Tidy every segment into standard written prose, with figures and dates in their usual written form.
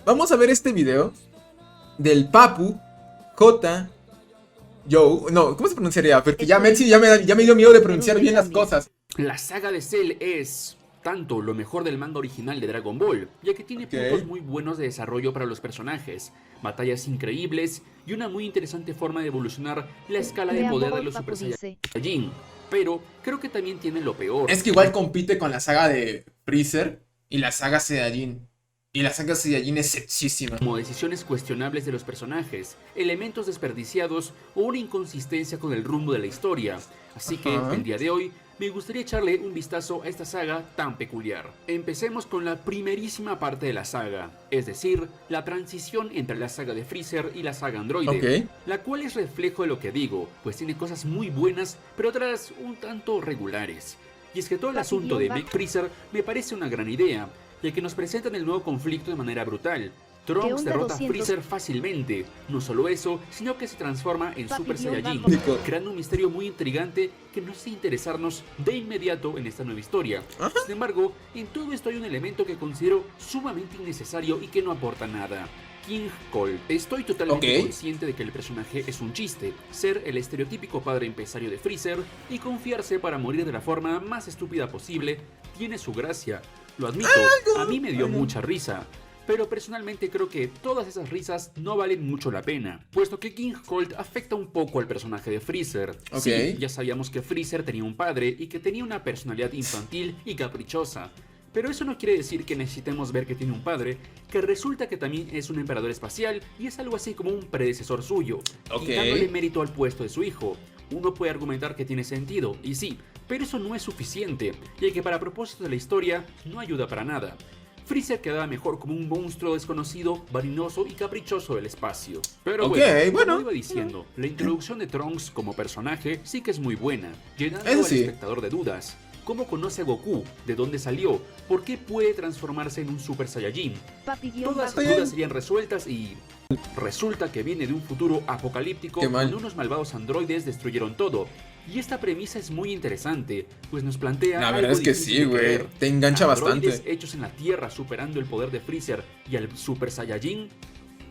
vamos a ver este video del Papu J. Joe. No, ¿cómo se pronunciaría? Porque ya Metsi ya me dio miedo de pronunciar bien las cosas. La saga de Cell es tanto lo mejor del manga original de Dragon Ball, ya que tiene puntos muy buenos de desarrollo para los personajes, batallas increíbles y una muy interesante forma de evolucionar la escala de poder de los Super Saiyajin. Pero creo que también tiene lo peor. Es que igual compite con la saga de Freezer y la saga Saiyajin. Y la saga Saiyajin es sexísima. Como decisiones cuestionables de los personajes, elementos desperdiciados o una inconsistencia con el rumbo de la historia. Así que el día de hoy me gustaría echarle un vistazo a esta saga tan peculiar. Empecemos con la primerísima parte de la saga, es decir, la transición entre la saga de Freezer y la saga Androide, la cual es reflejo de lo que digo, pues tiene cosas muy buenas, pero otras un tanto regulares. Y es que todo el asunto de Big Freezer me parece una gran idea, ya que nos presentan el nuevo conflicto de manera brutal. Trunks derrota a Freezer fácilmente, no solo eso, sino que se transforma en Super Saiyajin, creando un misterio muy intrigante que nos hace interesarnos de inmediato en esta nueva historia. Sin embargo, en todo esto hay un elemento que considero sumamente innecesario y que no aporta nada. King Cold. Estoy totalmente consciente de que el personaje es un chiste, ser el estereotípico padre empresario de Freezer y confiarse para morir de la forma más estúpida posible tiene su gracia. Lo admito, a mí me dio mucha risa. Pero personalmente creo que todas esas risas no valen mucho la pena, puesto que King Cold afecta un poco al personaje de Freezer. Sí, ya sabíamos que Freezer tenía un padre y que tenía una personalidad infantil y caprichosa. Pero eso no quiere decir que necesitemos ver que tiene un padre, que resulta que también es un emperador espacial y es algo así como un predecesor suyo, quitándole mérito al puesto de su hijo. Uno puede argumentar que tiene sentido, y sí, pero eso no es suficiente, ya que para propósitos de la historia no ayuda para nada. Freezer quedaba mejor como un monstruo desconocido, varinoso y caprichoso del espacio. Pero como iba diciendo, la introducción de Trunks como personaje sí que es muy buena, llenando al espectador de dudas. ¿Cómo conoce a Goku? ¿De dónde salió? ¿Por qué puede transformarse en un Super Saiyajin? Todas las dudas serían resueltas y... resulta que viene de un futuro apocalíptico donde unos malvados androides destruyeron todo. Y esta premisa es muy interesante, pues nos plantea... La verdad es que sí, güey, te engancha bastante. Hechos en la Tierra superando el poder de Freezer y al Super Saiyajin.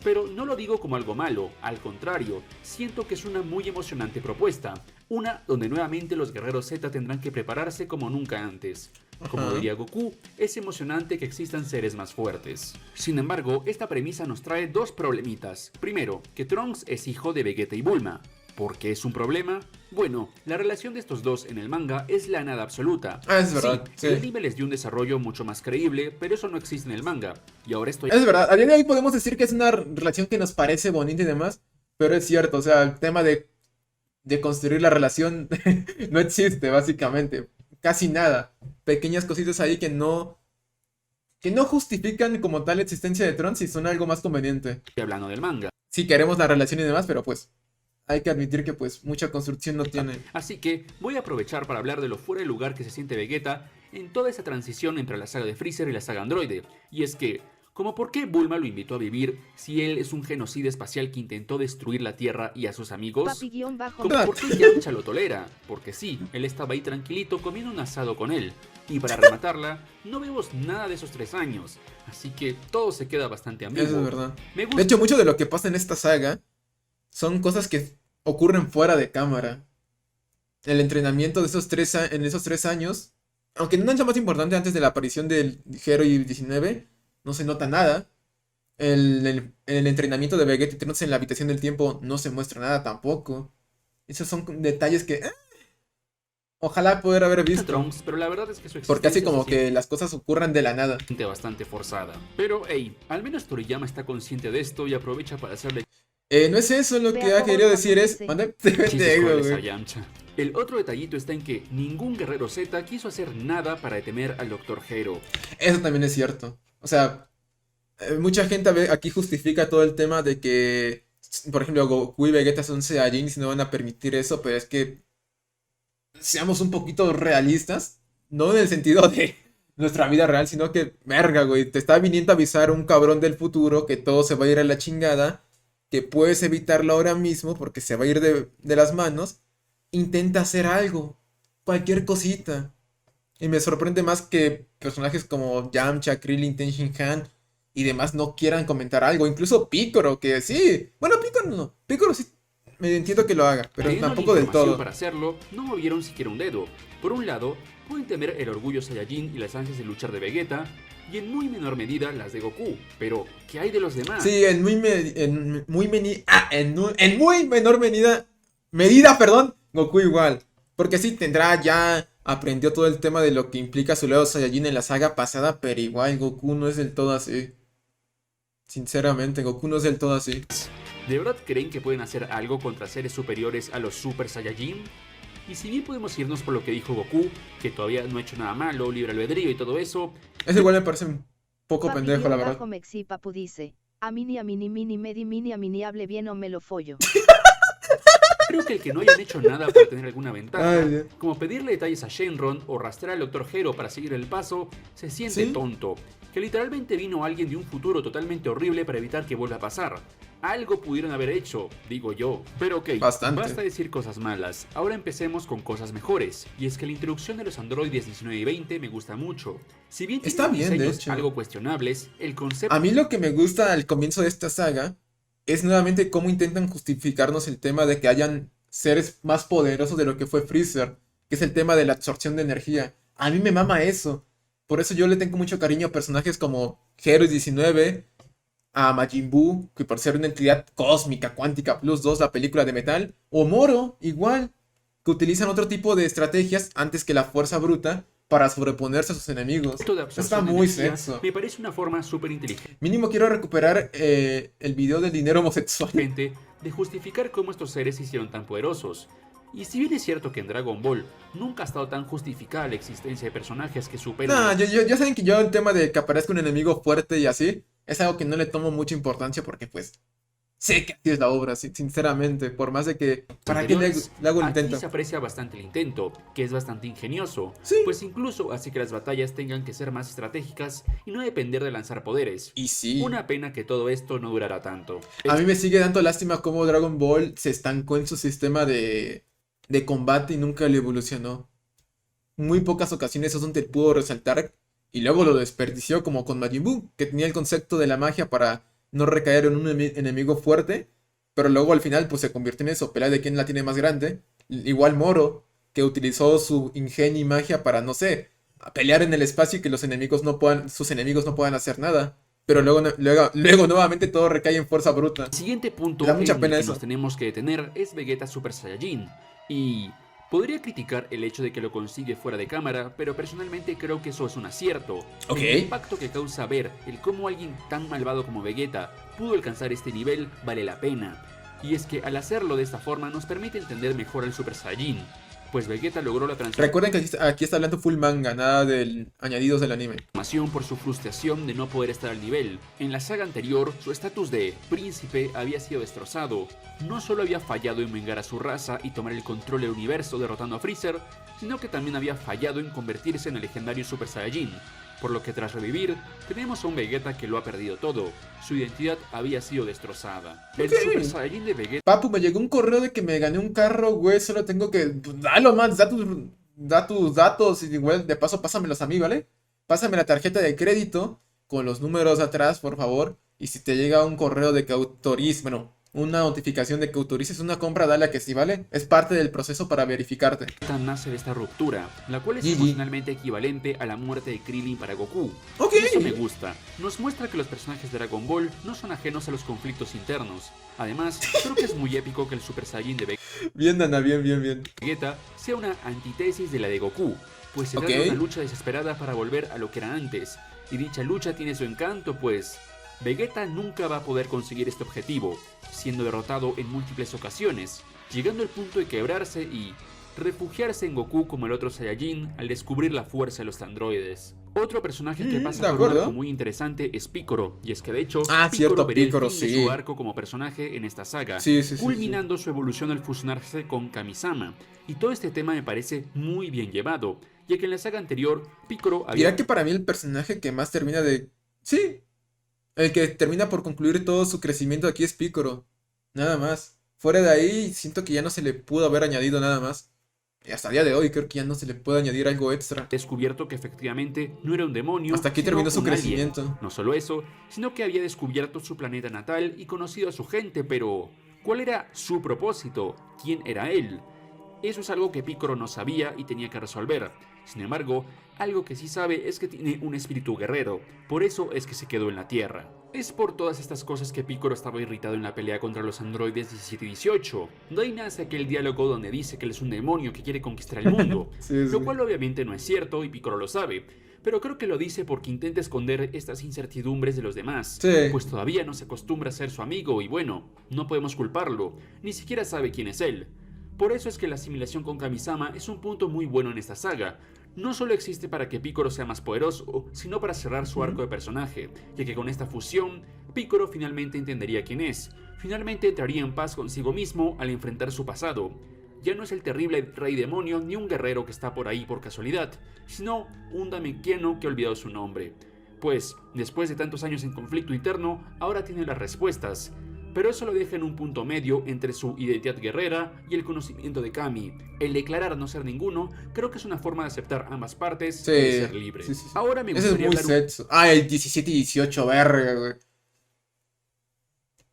Pero no lo digo como algo malo, al contrario, siento que es una muy emocionante propuesta. Una donde nuevamente los guerreros Z tendrán que prepararse como nunca antes. Como diría Goku, es emocionante que existan seres más fuertes. Sin embargo, esta premisa nos trae dos problemitas. Primero, que Trunks es hijo de Vegeta y Bulma. ¿Por qué es un problema? Bueno, la relación de estos dos en el manga es la nada absoluta. Es verdad. Sí. El anime les dio un desarrollo mucho más creíble, pero eso no existe en el manga. Y ahora estoy... Es verdad, a día de hoy podemos decir que es una relación que nos parece bonita y demás, pero es cierto, o sea, el tema de construir la relación no existe, básicamente. Casi nada. Pequeñas cositas ahí que no justifican como tal la existencia de Trunks y son algo más conveniente. Estoy hablando del manga. Sí, queremos la relación y demás, pero pues... hay que admitir que pues mucha construcción no tiene. Así que voy a aprovechar para hablar de lo fuera de lugar que se siente Vegeta en toda esa transición entre la saga de Freezer y la saga Androide. Y es que, como por qué Bulma lo invitó a vivir si él es un genocida espacial que intentó destruir la Tierra y a sus amigos. Como por qué Yamcha lo tolera, porque sí, él estaba ahí tranquilito comiendo un asado con él. Y para rematarla, no vemos nada de esos 3 años, así que todo se queda bastante ambiguo. Eso es verdad. De hecho, mucho de lo que pasa en esta saga son cosas que ocurren fuera de cámara. El entrenamiento de en esos 3 años, aunque no es lo más importante antes de la aparición del Hero y 19, no se nota nada. El entrenamiento de Vegeta y Trunks en la habitación del tiempo no se muestra nada tampoco. Esos son detalles que... ojalá poder haber visto. Trunks, pero la verdad es que su porque así como que las cosas ocurran de la nada. Bastante forzada. Pero, hey, al menos Toriyama está consciente de esto y aprovecha para hacerle... no es eso, lo que ha querido decir es... El otro detallito está en que ningún guerrero Z quiso hacer nada para detener al Dr. Hero. Eso también es cierto. O sea, mucha gente aquí justifica todo el tema de que, por ejemplo, Goku y Vegeta son Saiyajins y no van a permitir eso, pero es que seamos un poquito realistas, no en el sentido de nuestra vida real, sino que, verga, güey, te está viniendo a avisar un cabrón del futuro que todo se va a ir a la chingada, que puedes evitarlo ahora mismo porque se va a ir de las manos. Intenta hacer algo, cualquier cosita. Y me sorprende más que personajes como Yamcha, Krillin, Ten Shin Han y demás no quieran comentar algo. Incluso Piccolo, que sí. Bueno, Piccolo no. Piccolo sí me entiendo que lo haga, pero Teniendo la tampoco del información todo. para hacerlo, no movieron siquiera un dedo. Por un lado, pueden temer el orgullo Saiyajin y las ansias de luchar de Vegeta, y en muy menor medida las de Goku. Pero, ¿qué hay de los demás? Sí, en muy menor medida, perdón, Goku igual. Porque sí tendrá ya aprendió todo el tema de lo que implica su lado Saiyajin en la saga pasada, pero igual Goku no es del todo así. Sinceramente, Goku no es del todo así. ¿De verdad creen que pueden hacer algo contra seres superiores a los Super Saiyajin? Y si bien podemos irnos por lo que dijo Goku, que todavía no ha hecho nada malo, libre albedrío y todo eso, Eso igual me parece un poco Papi pendejo, la guión verdad. bajo Mexi Papu dice, a mini mini medi mini a mini hable bien o me lo follo. creo que el que no hayan hecho nada para tener alguna ventaja, Ay, Dios. como pedirle detalles a Shenron o rastrear al Dr. Hero para seguir el paso, se siente ¿Sí? tonto. Que literalmente vino alguien de un futuro totalmente horrible para evitar que vuelva a pasar. Algo pudieron haber hecho, digo yo. Pero ok, Bastante. basta decir cosas malas. Ahora empecemos con cosas mejores. Y es que la introducción de los androides 19 y 20 me gusta mucho. Si bien Está tienen bien, de diseños hecho. algo cuestionables, el concepto A mí lo que me gusta al comienzo de esta saga es nuevamente cómo intentan justificarnos el tema de que hayan seres más poderosos de lo que fue Freezer, que es el tema de la absorción de energía. A mí me mama eso. Por eso yo le tengo mucho cariño a personajes como Heroes 19, a Majin Buu, que por ser una entidad cósmica, cuántica, plus 2, la película de metal, o Moro, igual, que utilizan otro tipo de estrategias antes que la fuerza bruta para sobreponerse a sus enemigos. de Está absorción de muy energía sexo. me parece una forma súper inteligente Mínimo quiero recuperar el video del dinero homosexual. de justificar cómo estos seres se hicieron tan poderosos. Y si bien es cierto que en Dragon Ball nunca ha estado tan justificada la existencia de personajes que superan No, ya saben que yo el tema de que aparezca un enemigo fuerte y así, es algo que no le tomo mucha importancia porque pues sé que así es la obra, sinceramente, por más de que, ¿para qué anteriores, le hago el aquí intento? se aprecia bastante el intento, que es bastante ingenioso, Sí. pues incluso hace que las batallas tengan que ser más estratégicas y no depender de lanzar poderes. Y sí, Una pena que todo esto no durará tanto. a mí me sigue dando lástima cómo Dragon Ball se estancó en su sistema de combate y nunca lo evolucionó. Muy pocas ocasiones eso te pudo resaltar y luego lo desperdició como con Majin Buu, que tenía el concepto de la magia para no recaer en un enemigo fuerte, pero luego al final pues se convirtió en eso, pelea de quién la tiene más grande. Igual Moro, que utilizó su ingenio y magia para, no sé, a pelear en el espacio y que sus enemigos no puedan hacer nada. Pero luego nuevamente todo recae en fuerza bruta. El siguiente punto Me da en mucha el pena que eso. nos tenemos que detener es Vegeta Super Saiyajin. Y podría criticar el hecho de que lo consigue fuera de cámara, pero personalmente creo que eso es un acierto. Ok. El impacto que causa ver el cómo alguien tan malvado como Vegeta pudo alcanzar este nivel vale la pena. Y es que al hacerlo de esta forma nos permite entender mejor al Super Saiyajin, pues Vegeta logró la transformación Recuerden que aquí está hablando full manga, nada del añadidos del anime. por su frustración de no poder estar al nivel. En la saga anterior, su estatus de príncipe había sido destrozado. No solo había fallado en vengar a su raza y tomar el control del universo derrotando a Freezer, sino que también había fallado en convertirse en el legendario Super Saiyajin. Por lo que tras revivir, tenemos a un Vegeta que lo ha perdido todo. Su identidad había sido destrozada. El Ok. Super Saiyajin de Vegeta Papu, me llegó un correo de que me gané un carro, güey. Solo tengo que. Pues, dalo más, da tus datos y igual de paso pásamelos a mí, ¿vale? Pásame la tarjeta de crédito con los números atrás, por favor. Y si te llega un correo de que autorices, bueno, una notificación de que autorices una compra, dale a que sí, ¿vale? Es parte del proceso para verificarte. nace de esta ruptura, la cual es GG. emocionalmente equivalente a la muerte de Krillin para Goku. Ok. Y eso me gusta. Nos muestra que los personajes de Dragon Ball no son ajenos a los conflictos internos. Además, creo que es muy épico que el Super Saiyajin de Bien, Dana, bien. Vegeta sea una antítesis de la de Goku, pues se Ok. trata de una lucha desesperada para volver a lo que era antes. Y dicha lucha tiene su encanto, pues Vegeta nunca va a poder conseguir este objetivo, siendo derrotado en múltiples ocasiones, llegando al punto de quebrarse y refugiarse en Goku como el otro Saiyajin al descubrir la fuerza de los androides. Otro personaje que pasa de por un acuerdo. arco muy interesante es Piccolo, y es que de hecho, Cierto, verá el Piccolo, fin de sí. su arco como personaje en esta saga, Sí. culminando su evolución al fusionarse con Kamisama. Y todo este tema me parece muy bien llevado, ya que en la saga anterior, Piccolo había Dirá que para mí el personaje que más termina de. Sí. El que termina por concluir todo su crecimiento aquí es Piccolo. Nada más. Fuera de ahí, siento que ya no se le pudo haber añadido nada más. Y hasta el día de hoy creo que ya no se le puede añadir algo extra. descubierto que efectivamente no era un demonio, Hasta aquí sino terminó su un alien. crecimiento. No solo eso, sino que había descubierto su planeta natal y conocido a su gente, pero ¿cuál era su propósito? ¿Quién era él? Eso es algo que Picoro no sabía y tenía que resolver. Sin embargo, algo que sí sabe es que tiene un espíritu guerrero, por eso es que se quedó en la Tierra. Es por todas estas cosas que Picoro estaba irritado en la pelea contra los androides 17 y 18. De ahí nace aquel diálogo donde dice que él es un demonio que quiere conquistar el mundo, Sí, lo sí. cual obviamente no es cierto y Picoro lo sabe, pero creo que lo dice porque intenta esconder estas incertidumbres de los demás, Sí. pues todavía no se acostumbra a ser su amigo y bueno, no podemos culparlo, ni siquiera sabe quién es él. Por eso es que la asimilación con Kamisama es un punto muy bueno en esta saga. No solo existe para que Picoro sea más poderoso, sino para cerrar su arco de personaje, ya que con esta fusión, Picoro finalmente entendería quién es, finalmente entraría en paz consigo mismo al enfrentar su pasado. Ya no es el terrible rey demonio ni un guerrero que está por ahí por casualidad, sino un damequiano que ha olvidado su nombre. Pues, después de tantos años en conflicto interno, ahora tiene las respuestas, pero eso lo deja en un punto medio entre su identidad guerrera y el conocimiento de Kami. El declarar no ser ninguno, creo que es una forma de aceptar ambas partes Sí. y de ser libre. Sí, sí, sí. Ahora me Ese es gustaría muy hablar sexo. Ah, el 17 y 18, verga, güey.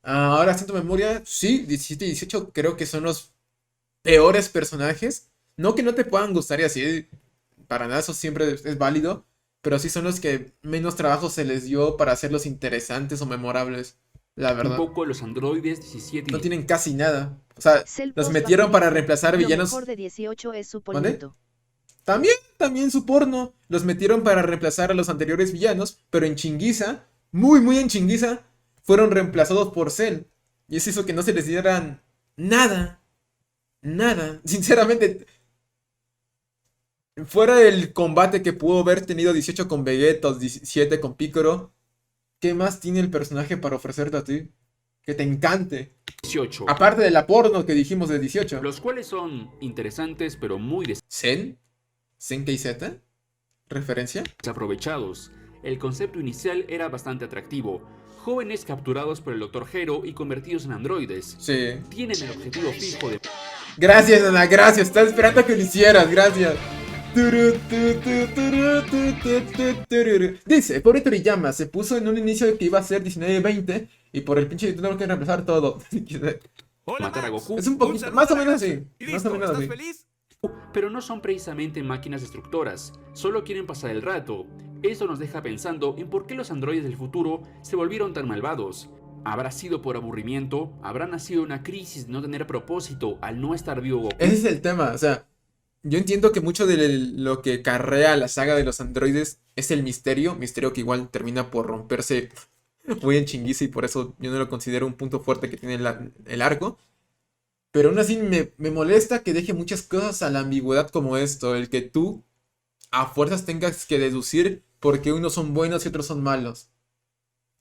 Ahora siento memoria. Sí, 17 y 18 creo que son los peores personajes. No que no te puedan gustar y así. Para nada, eso siempre es válido. Pero sí son los que menos trabajo se les dio para hacerlos interesantes o memorables. La un verdad. poco los androides 17 No y tienen casi nada. O sea, Cell los Post metieron para dice, reemplazar lo villanos. mejor de 18 es su ¿Mande? pollito. También su porno. Los metieron para reemplazar a los anteriores villanos, pero en chinguiza, muy en chinguiza, fueron reemplazados por Cell. Y eso hizo que no se les dieran nada. Nada. Sinceramente, fuera del combate que pudo haber tenido 18 con Vegeta o 17 con Piccolo, ¿qué más tiene el personaje para ofrecerte a ti? Que te encante. 18, Aparte de la porno que dijimos de 18. los cuales son interesantes pero muy ¿Zen? ¿Senkei Z? ¿Referencia? desaprovechados. El concepto inicial era bastante atractivo. Jóvenes capturados por el Dr. Hero y convertidos en androides. Sí. Tienen el objetivo fijo de Gracias, Ana, gracias. Estaba esperando a que lo hicieras, gracias. Dice, pobre Toriyama, se puso en un inicio que iba a ser 19-20 y por el pinche YouTube tengo que reemplazar todo. Hola, matar a Max. Goku. Es un poquito, saludo más o a la menos casa. así. Y Más listo, o menos ¿estás así. feliz? pero no son precisamente máquinas destructoras, solo quieren pasar el rato. Eso nos deja pensando en por qué los androides del futuro se volvieron tan malvados. ¿Habrá sido por aburrimiento? ¿Habrá nacido una crisis de no tener propósito al no estar vivo Goku? Ese es el tema, o sea, yo entiendo que mucho de lo que carrea la saga de los androides es el misterio que igual termina por romperse muy en chinguiza y por eso yo no lo considero un punto fuerte que tiene el arco. Pero aún así me molesta que deje muchas cosas a la ambigüedad como esto, el que tú a fuerzas tengas que deducir por qué unos son buenos y otros son malos.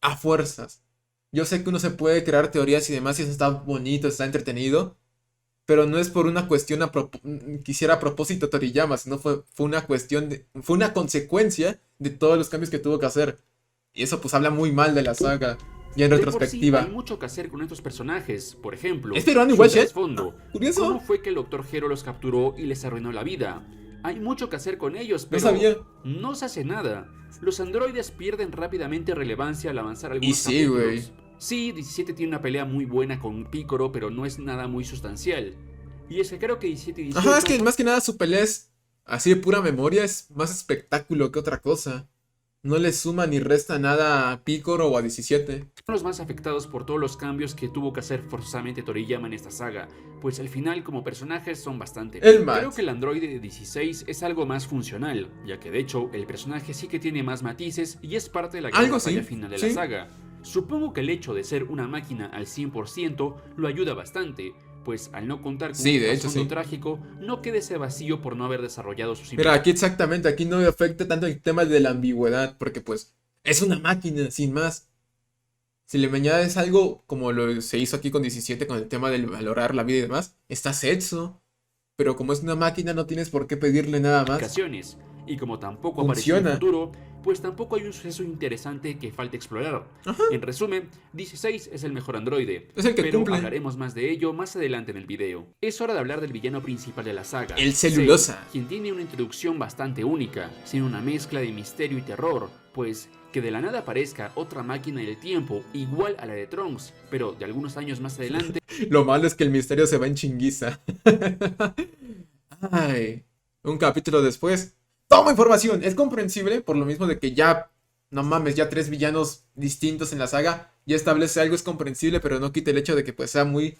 A fuerzas. Yo sé que uno se puede crear teorías y demás y eso está bonito, está entretenido, pero no es por una cuestión quisiera a propósito Toriyama, sino fue una cuestión fue una consecuencia de todos los cambios que tuvo que hacer. Y eso pues habla muy mal de la saga, ya en De por sí, retrospectiva. hay mucho que hacer con estos personajes. Por ejemplo, ¿Es peruano su igual, Shed? trasfondo. Curioso. ¿Cómo fue que el Dr. Hero los capturó y les arruinó la vida? Hay mucho que hacer con ellos, No pero sabía. no se hace nada. Los androides pierden rápidamente relevancia al avanzar algunos Y sí, capítulos. güey. Sí, 17 tiene una pelea muy buena con Picoro, pero no es nada muy sustancial. Y es que creo que 17 y 18 Ajá, es que más que nada su pelea es así de pura memoria, es más espectáculo que otra cosa. No le suma ni resta nada a Picoro o a 17. son los más afectados por todos los cambios que tuvo que hacer forzosamente Toriyama en esta saga, pues al final como personajes son bastante. El Max. Creo que el androide de 16 es algo más funcional, ya que de hecho el personaje sí que tiene más matices y es parte de la gran Algo batalla sí, final de sí. la saga. Supongo que el hecho de ser una máquina al 100% lo ayuda bastante, pues al no contar con Sí, un de hecho, trasfondo sí. trágico, no queda ese vacío por no haber desarrollado sus Mira, aquí exactamente, aquí no me afecta tanto el tema de la ambigüedad, porque pues es una máquina, sin más. Si le añades algo como lo se hizo aquí con 17 con el tema del valorar la vida y demás, está sexo. Pero como es una máquina no tienes por qué pedirle nada más. implicaciones. Y como tampoco apareció en el futuro, pues tampoco hay un suceso interesante que falte explorar. Ajá. En resumen, 16 es el mejor androide, Es el que pero cumple. hablaremos más de ello más adelante en el video. Es hora de hablar del villano principal de la saga, El Celulosa. Cell, quien tiene una introducción bastante única, sin una mezcla de misterio y terror, pues que de la nada aparezca otra máquina del tiempo igual a la de Trunks, pero de algunos años más adelante. Lo malo es que el misterio se va en chinguiza. Ay, un capítulo después. Toma información. Es comprensible por lo mismo de que ya, no mames, ya 3 villanos distintos en la saga. Ya establece algo, es comprensible, pero no quita el hecho de que pues sea muy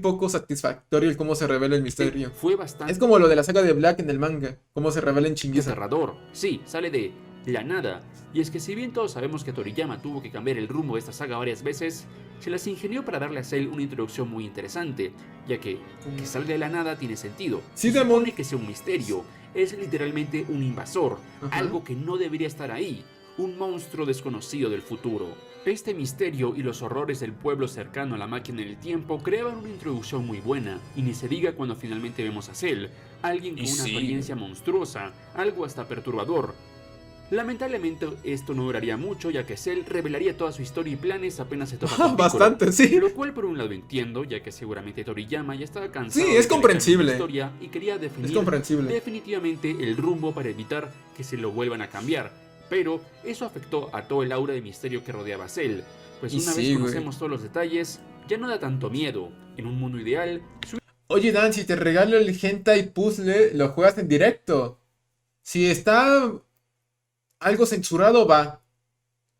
poco satisfactorio el cómo se revela el misterio. Fue bastante Es como lo de la saga de Black en el manga, cómo se revela en chinguiza. aterrador. Sí, sale de la nada. Y es que si bien todos sabemos que Toriyama tuvo que cambiar el rumbo de esta saga varias veces, se las ingenió para darle a Cell una introducción muy interesante, ya que salga de la nada tiene sentido. Sí, Se Demon. supone que sea un misterio, es literalmente un invasor, Ajá. algo que no debería estar ahí, un monstruo desconocido del futuro. Este misterio y los horrores del pueblo cercano a la máquina del tiempo creaban una introducción muy buena, y ni se diga cuando finalmente vemos a Cell, alguien con Y una sí. apariencia monstruosa, algo hasta perturbador. Lamentablemente esto no duraría mucho, ya que Cell revelaría toda su historia y planes apenas se topa con Piccolo, Bastante, sí. lo cual por un lado entiendo, ya que seguramente Toriyama ya estaba cansado Sí, de es que le cambien comprensible. la historia y quería Es definir comprensible. definitivamente el rumbo para evitar que se lo vuelvan a cambiar. Pero eso afectó a todo el aura de misterio que rodeaba a Cell, pues Y una sí, vez güey. conocemos todos los detalles, ya no da tanto miedo. En un mundo ideal, Oye, Dan, si te regalo el hentai puzzle, lo juegas en directo. Si está algo censurado, va.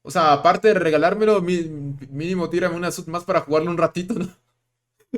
O sea, aparte de regalármelo, mínimo tírame una sub más para jugarlo un ratito, ¿no?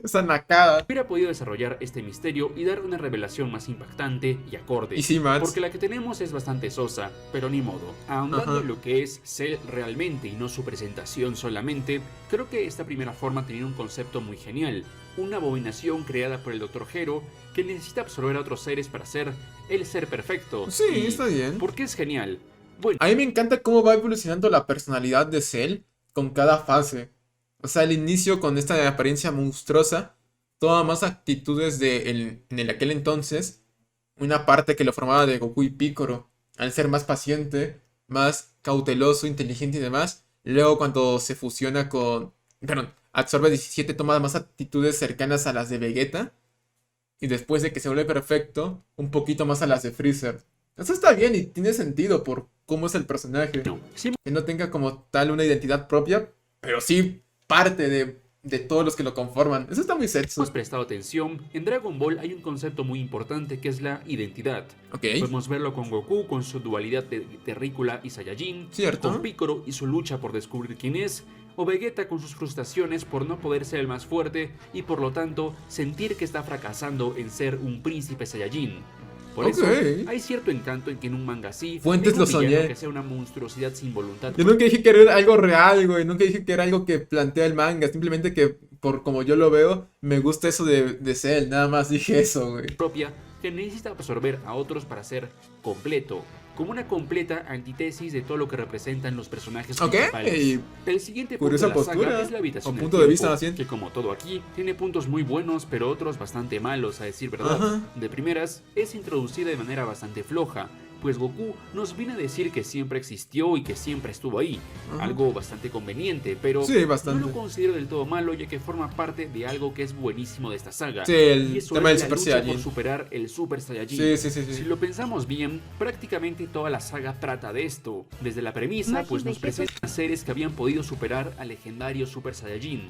Esa nacada. hubiera podido desarrollar este misterio y dar una revelación más impactante y acorde. Y sí, Mats. Porque la que tenemos es bastante sosa, pero ni modo. Ahondando Ajá. en lo que es Cell realmente y no su presentación solamente, creo que esta primera forma tenía un concepto muy genial. Una abominación creada por el Dr. Hero que necesita absorber a otros seres para ser el ser perfecto. Sí, Y está bien. ¿por qué es genial? Bueno, A mí me encanta cómo va evolucionando la personalidad de Cell con cada fase. O sea, al inicio con esta apariencia monstruosa, toma más actitudes en aquel entonces, una parte que lo formaba de Goku y Piccolo, al ser más paciente, más cauteloso, inteligente y demás. Luego cuando se fusiona perdón, absorbe 17, toma más actitudes cercanas a las de Vegeta. Y después de que se vuelve perfecto, un poquito más a las de Freezer. Eso está bien y tiene sentido por cómo es el personaje. no. Si Que no tenga como tal una identidad propia, pero sí parte de todos los que lo conforman. Eso está muy sexy. hemos prestado atención, en Dragon Ball hay un concepto muy importante que es la identidad. Ok, Podemos verlo con Goku, con su dualidad de Terrícola y Saiyajin, cierto. con Piccolo y su lucha por descubrir quién es, o Vegeta con sus frustraciones por no poder ser el más fuerte y por lo tanto sentir que está fracasando en ser un príncipe Saiyajin. Por Ok. eso, hay cierto encanto en que en un manga así, Fuentes tenga un lo villano soñé. que sea una monstruosidad sin voluntad Yo nunca dije que era algo real, güey. Nunca dije que era algo que plantea el manga. Simplemente que, por como yo lo veo, me gusta eso de Cell. Nada más dije eso, güey. propia que necesita absorber a otros para ser completo, como una completa antítesis de todo lo que representan los personajes Ok. principales. El siguiente punto Curiosa de la saga postura, es la habitación o del punto de tiempo, vista, más bien. que como todo aquí, tiene puntos muy buenos, pero otros bastante malos, a decir verdad. Ajá. De primeras, es introducida de manera bastante floja, pues Goku nos viene a decir que siempre existió y que siempre estuvo ahí, Ajá. algo bastante conveniente, pero Sí, bastante. no lo considero del todo malo, ya que forma parte de algo que es buenísimo de esta saga. Sí, el Y eso tema es del la Super lucha Saiyajin. por superar el Super Saiyajin. Sí, sí, sí, Si sí. lo pensamos bien, prácticamente toda la saga trata de esto. Desde la premisa, Magi pues nos Vegeta. presentan seres que habían podido superar al legendario Super Saiyajin,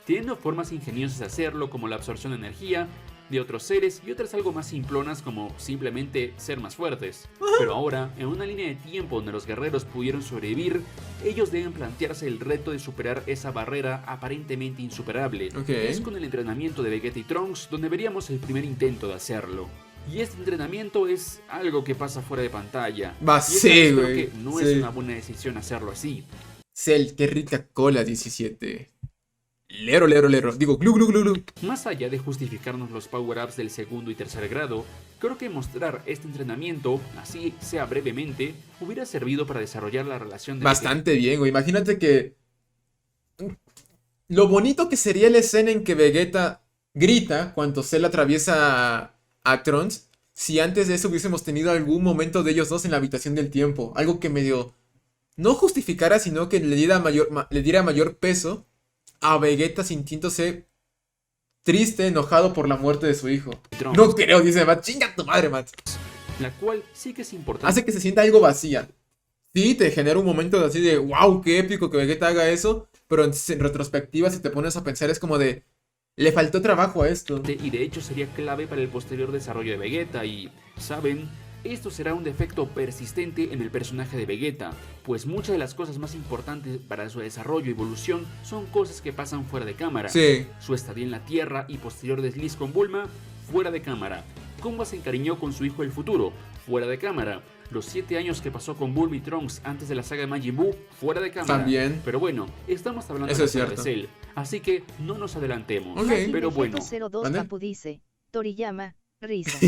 teniendo formas ingeniosas de hacerlo como la absorción de energía de otros seres y otras algo más simplonas como simplemente ser más fuertes. Pero ahora, en una línea de tiempo donde los guerreros pudieron sobrevivir, ellos deben plantearse el reto de superar esa barrera aparentemente insuperable. Ok. Es con el entrenamiento de Vegeta y Trunks donde veríamos el primer intento de hacerlo. Y este entrenamiento es algo que pasa fuera de pantalla. Va, Y esta sí, vez creo güey, que no sí. es una buena decisión hacerlo así. Cell, qué rica cola 17. Lero, lero, lero. Digo, glu, glu, glu, glu. Más allá de justificarnos los power-ups del segundo y tercer grado, creo que mostrar este entrenamiento, así sea brevemente, hubiera servido para desarrollar la relación de Bastante bien, güey. Imagínate que lo bonito que sería la escena en que Vegeta grita cuando Cell atraviesa a Trunks si antes de eso hubiésemos tenido algún momento de ellos dos en la habitación del tiempo. Algo que medio no justificara, sino que le diera mayor peso a Vegeta sintiéndose triste, enojado por la muerte de su hijo. Trunks, No creo, dice Matt. Chinga tu madre, Matt. la cual sí que es importante. Hace que se sienta algo vacía. Sí, te genera un momento así de wow, qué épico que Vegeta haga eso. Pero en retrospectiva, si te pones a pensar, es como de le faltó trabajo a esto. Y de hecho sería clave para el posterior desarrollo de Vegeta y, ¿saben? Esto será un defecto persistente en el personaje de Vegeta, pues muchas de las cosas más importantes para su desarrollo y evolución son cosas que pasan fuera de cámara. Sí. Su estadía en la Tierra y posterior desliz con Bulma, fuera de cámara. Cómo se encariñó con su hijo del futuro, fuera de cámara. Los 7 años que pasó con Bulma y Trunks antes de la saga de Majin Buu, fuera de cámara. También. Pero bueno, estamos hablando Eso de la es saga de cierto. Cell, así que no nos adelantemos. Ok. Pero bueno, 02 ¿Mande? Papu dice, Toriyama, risa.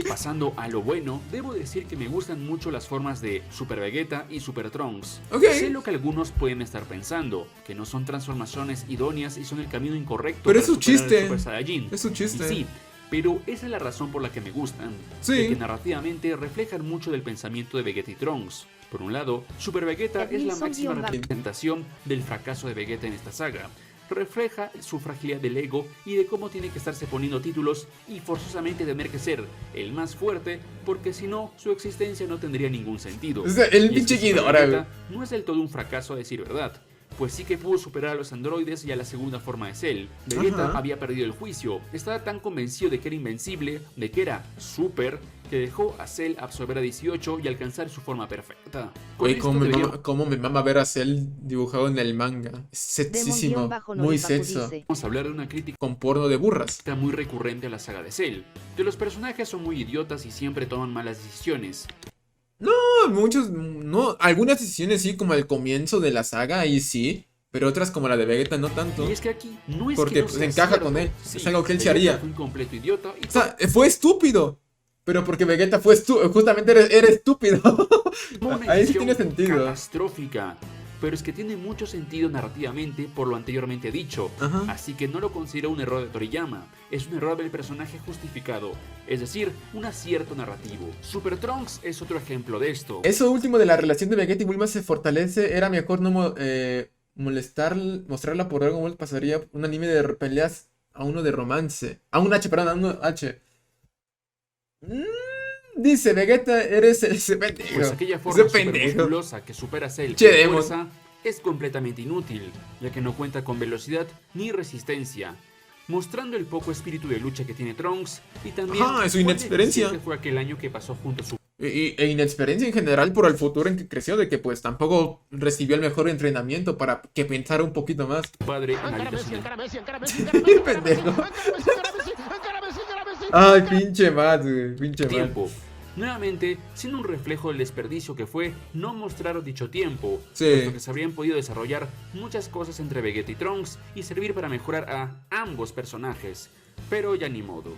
pasando a lo bueno, debo decir que me gustan mucho las formas de Super Vegeta y Super Trunks. Ok. Sé lo que algunos pueden estar pensando, que no son transformaciones idóneas y son el camino incorrecto Pero para es su superar al chiste. Super Saiyajin. Es un chiste. Y sí, pero esa es la razón por la que me gustan, Sí. de que narrativamente reflejan mucho del pensamiento de Vegeta y Trunks. Por un lado, Super Vegeta es la máxima Edmilson-Guión-Bajo. representación del fracaso de Vegeta en esta saga. Refleja su fragilidad del ego y de cómo tiene que estarse poniendo títulos y forzosamente tener que ser el más fuerte, porque si no, su existencia no tendría ningún sentido. O sea, el Y es pinche que Super Ghidorah, Vegeta no es del todo un fracaso a decir verdad, pues sí que pudo superar a los androides y a la segunda forma de Cell. Vegeta Ajá. había perdido el juicio, estaba tan convencido de que era invencible, de que era super, que dejó a Cell absorber a 18 y alcanzar su forma perfecta. Con Oye, esto cómo me mama ver a Cell dibujado en el manga. Es sexísimo, Demon-Bajo muy Noripapu sexo. dice, deberíamos hablar de una crítica Con porno de burras. muy recurrente a la saga de Cell, que los personajes son muy idiotas y siempre toman malas decisiones. No, muchos, no, algunas decisiones sí, como al comienzo de la saga, ahí sí. Pero otras como la de Vegeta no tanto. Y es que aquí no es Porque, que no pues, sea encaja cierto. con él. Sí, Es algo que él se Vegeta haría. fue un completo idiota y O sea, fue estúpido. Pero porque Vegeta fue estúpido. Justamente era estúpido. tomó una Ahí sí decisión tiene sentido. catastrófica. Pero es que tiene mucho sentido narrativamente por lo anteriormente dicho. Ajá. Así que no lo considero un error de Toriyama. Es un error del personaje justificado. Es decir, un acierto narrativo. Super Trunks es otro ejemplo de esto. Eso último de la relación de Vegeta y Bulma se fortalece. Era mejor no mostrarla por Dragon Ball. Pasaría un anime de peleas a uno de romance. A un H, perdón, a un H. Dice Vegeta, eres ese pendejo. Pues aquella Ese forma pendejo. supermusculosa que supera a Cell Che, con Demon. fuerza es completamente inútil, ya que no cuenta con velocidad ni resistencia, mostrando el poco espíritu de lucha que tiene Trunks y también Ajá, su cuán inexperiencia. deficiente fue aquel año que pasó junto a su E inexperiencia en general por el futuro en que creció, de que pues tampoco recibió el mejor entrenamiento para que pensara un poquito más. padre en la habitación Pendejo. Ay, pinche Matt, güey, pinche del Matt. tiempo. Nuevamente, siendo un reflejo del desperdicio que fue no mostrar dicho tiempo, Sí. puesto que se habrían podido desarrollar muchas cosas entre Vegeta y Trunks y servir para mejorar a ambos personajes, pero ya ni modo.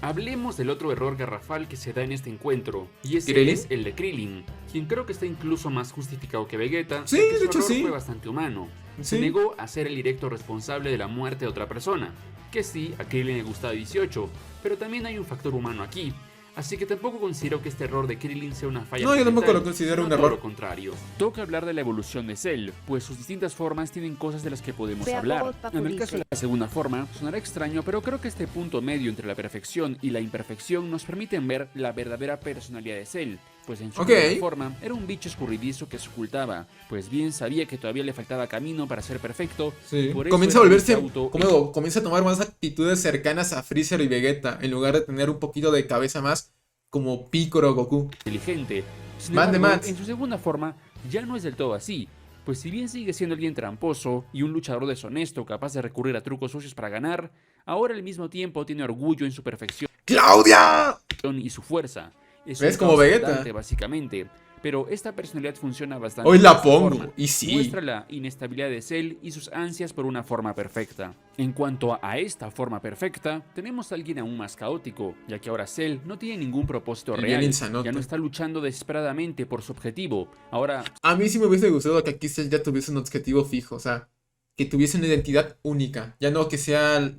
Hablemos del otro error garrafal que se da en este encuentro, y ese ¿Krillin? es el de Krillin, quien creo que está incluso más justificado que Vegeta, Sí, ya que de su hecho error sí. fue bastante humano. Se Sí. negó a ser el directo responsable de la muerte de otra persona, que sí, a Krillin le gustaba 18, pero también hay un factor humano aquí. Así que tampoco considero que este error de Krillin sea una falla. No, yo tampoco argumental, lo considero sino un todo error. lo contrario. Toca hablar de la evolución de Cell, pues sus distintas formas tienen cosas de las que podemos Vea hablar. Bob Papu En el dice. caso de la segunda forma, sonará extraño, pero creo que este punto medio entre la perfección y la imperfección nos permiten ver la verdadera personalidad de Cell. Pues en su Ok. primera forma era un bicho escurridizo que se ocultaba, pues bien sabía que todavía le faltaba camino para ser perfecto. Sí. por eso Comienza a era volverse, incauto como comienza a tomar más actitudes cercanas a Freezer y Vegeta, en lugar de tener un poquito de cabeza más como Piccolo o Goku. inteligente. Sin Mande embargo, más. en su segunda forma ya no es del todo así, pues si bien sigue siendo alguien tramposo y un luchador deshonesto capaz de recurrir a trucos sucios para ganar, ahora al mismo tiempo tiene orgullo en su perfección ¡Claudia! y su fuerza. Es ¿Ves? un Como caos Vegeta. andante, básicamente. Pero esta personalidad funciona bastante Hoy de la esta pongo, forma. y sí. Muestra la inestabilidad de Cell y sus ansias por una forma perfecta. En cuanto a esta forma perfecta, tenemos a alguien aún más caótico, ya que ahora Cell no tiene ningún propósito Y bien real. insanote. Ya no está luchando desesperadamente por su objetivo. Ahora A mí sí me hubiese gustado que aquí Cell ya tuviese un objetivo fijo, o sea, que tuviese una identidad única, ya no que sea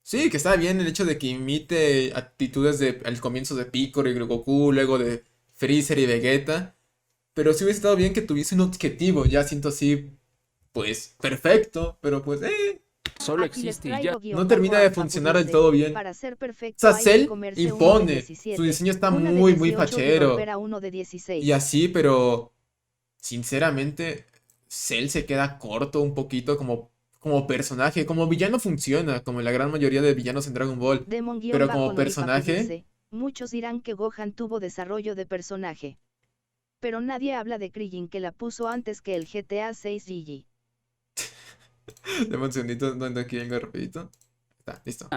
Sí, que está bien el hecho de que imite actitudes de al comienzo de Piccolo y Goku, luego de Freezer y Vegeta. Pero sí hubiese estado bien que tuviese un objetivo. Ya siento así, pues, perfecto. Pero pues, Solo Aquí les existe y ya. traigo no guión bajo termina de a funcionar del Dice, todo bien. para ser O perfecto sea, hay que Cell comerse uno de impone. Su 17, diseño está una de muy, muy 18 y romper fachero. a uno de Y 16. así, pero sinceramente, Cell se queda corto un poquito como personaje. Como villano funciona, como la gran mayoría de villanos en Dragon Ball. Pero como Demon-Noripaku personaje, dice, muchos dirán que Gohan tuvo desarrollo de personaje. Pero nadie habla de Krillin que la puso antes que el GTA 6 Gigi. dame un segundito, donde aquí vengo rapidito. Está, listo.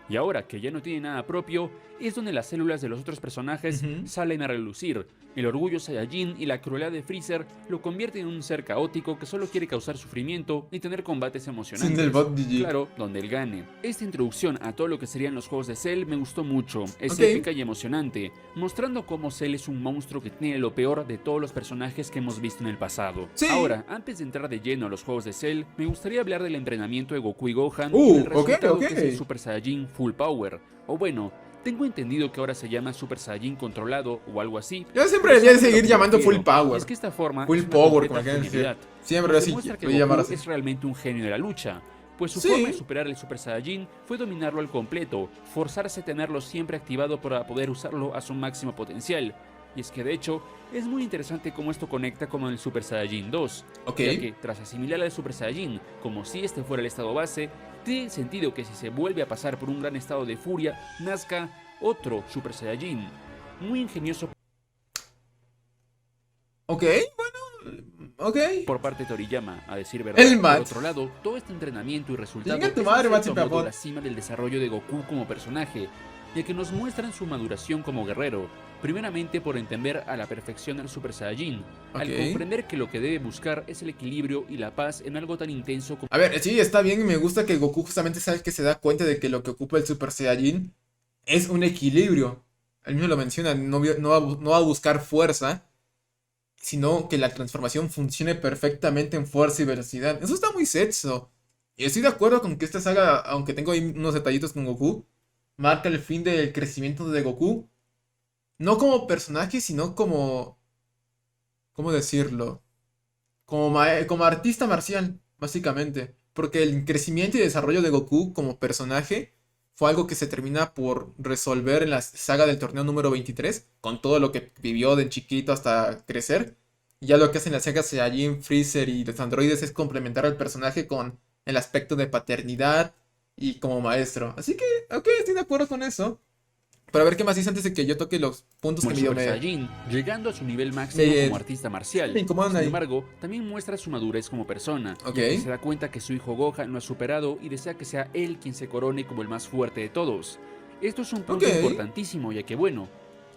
Y ahora que ya no tiene nada propio, es donde las células de los otros personajes Ujú. salen a relucir. El orgullo Saiyajin y la crueldad de Freezer lo convierten en un ser caótico que solo quiere causar sufrimiento y tener combates Sin emocionantes. del bot GG. Claro, donde él gane. Esta introducción a todo lo que serían los juegos de Cell me gustó mucho. Es Ok. épica y emocionante, mostrando cómo Cell es un monstruo que tiene lo peor de todos los personajes que hemos visto en el pasado. Sí. Ahora, antes de entrar de lleno a los juegos de Cell, me gustaría hablar del entrenamiento de Goku y Gohan y del Ok, resultado ok. que es el Super Saiyajin Full Power. O bueno, tengo entendido que ahora se llama Super Saiyajin controlado o algo así. Yo siempre pero debería de saben a lo seguir que me llamando refiero. Full Power. Y es que esta forma Full es una Power, completa como quieran decir. genialidad. Siempre Nos así, demuestra que voy a llamar Goku así. es realmente un genio de la lucha, pues su Sí. forma de superar el Super Saiyajin fue dominarlo al completo, forzarse a tenerlo siempre activado para poder usarlo a su máximo potencial. Y es que de hecho, es muy interesante cómo esto conecta con el Super Saiyajin 2, Ok. ya que tras asimilar al Super Saiyajin como si este fuera el estado base, tiene sentido que si se vuelve a pasar por un gran estado de furia, nazca otro Super Saiyajin. Muy ingenioso Ok, bueno. Ok. por parte de Toriyama, a decir verdad. El Por Mat. otro lado, todo este entrenamiento y resultado Chinga es tu en madre, cierto Matsup modo Apple. la cima del desarrollo de Goku como personaje, ya que nos muestran su maduración como guerrero, primeramente por entender a la perfección al Super Saiyajin, al Ok. comprender que lo que debe buscar es el equilibrio y la paz en algo tan intenso como A ver, sí, está bien y me gusta que Goku justamente sabe que se da cuenta de que lo que ocupa el Super Saiyajin es un equilibrio. Él mismo lo menciona, no va a buscar fuerza, sino que la transformación funcione perfectamente en fuerza y velocidad. Eso está muy sexo. Y estoy de acuerdo con que esta saga, aunque tengo ahí unos detallitos con Goku, marca el fin del crecimiento de Goku. No como personaje, sino como... ¿Cómo decirlo? Como artista marcial, básicamente. Porque el crecimiento y desarrollo de Goku como personaje fue algo que se termina por resolver en la saga del torneo número 23, con todo lo que vivió de chiquito hasta crecer. Y ya lo que hacen las sagas Saiyajin, Freezer y los androides es complementar al personaje con el aspecto de paternidad y como maestro. Así que, ok, estoy de acuerdo con eso. Pero a ver qué más dice antes de que yo toque los puntos que el medio Super Saiyajin, llegando a su nivel máximo me, como artista marcial. me incomodan Sin ahí. embargo, también muestra su madurez como persona, Ok. ya que se da cuenta que su hijo Gohan lo ha superado y desea que sea él quien se corone como el más fuerte de todos. Esto es un punto Ok. importantísimo, ya que bueno,